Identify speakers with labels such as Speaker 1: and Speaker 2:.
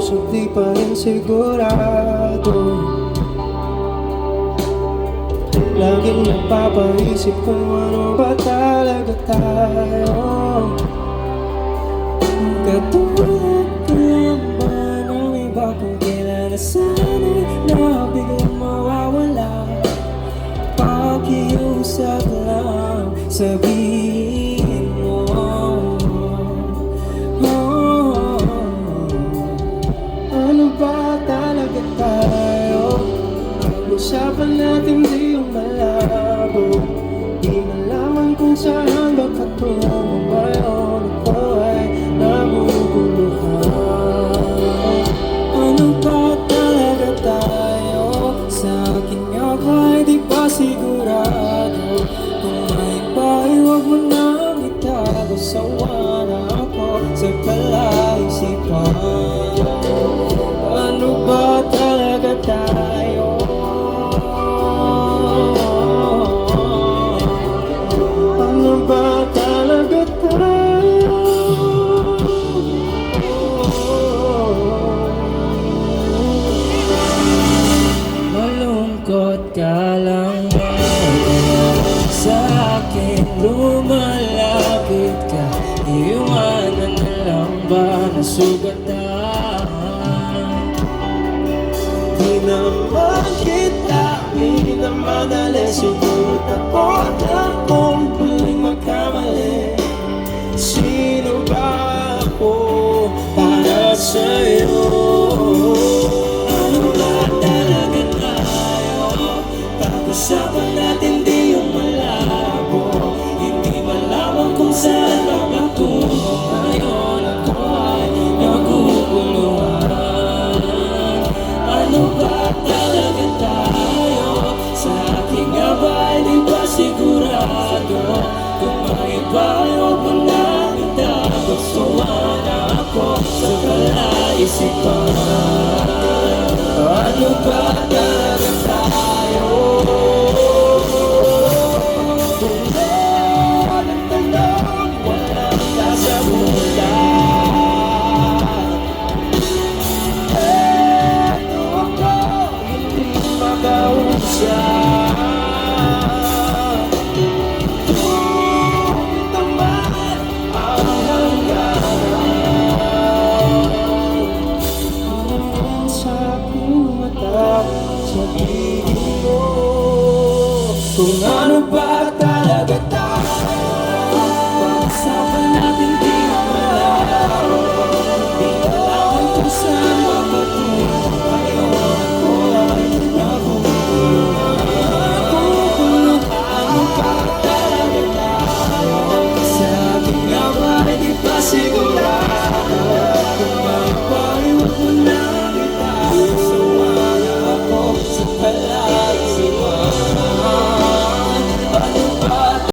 Speaker 1: puso di pa rin sigurado. Laging napapaisip kung ano ba talaga tayo. Katulad ka lang ba ng iba kung kailan na sana'y na biglang mawawala? Pakiusap lang, sabihin mo. Ano ba talaga tayo? Pag-usapan natin di yung malabo. Di malaman kung saan ba patungo ngayon. Ako ay namumuluhan. Ano ba talaga tayo? Sa akin nga ba'y di pa sigurado? Kung may ba'y huwag mo nang itago. Sawa na ako sa palaisipan. Ano ba talaga tayo? Ano ba talaga tayo? Malungkot ka lang ba? Sa akin lumalapit ka. Iwanan na lang ba nasugatan? Di naman kita, di naman dali. Siguro takot akong muling magkamali. Sino ba ako para sa'yo? Ano ba talaga tayo? Pag-usapan natin di yung malabo. Hindi malaman kung saan ang patungo ngayon. Ako ay naguguluhan. Ano ba talaga tayo? Sa akin nga ba'y di ba sigurado? Kung may ba'y huwag mo nang itago. Sawa na ako sa palaisipan. Ano ba talaga tayo? Kung meron ang tanong, walang kasagutan. Eto ako, hindi makausap. Ngunit naman ang hangganan sa aking mata. Sabihin mo kung ano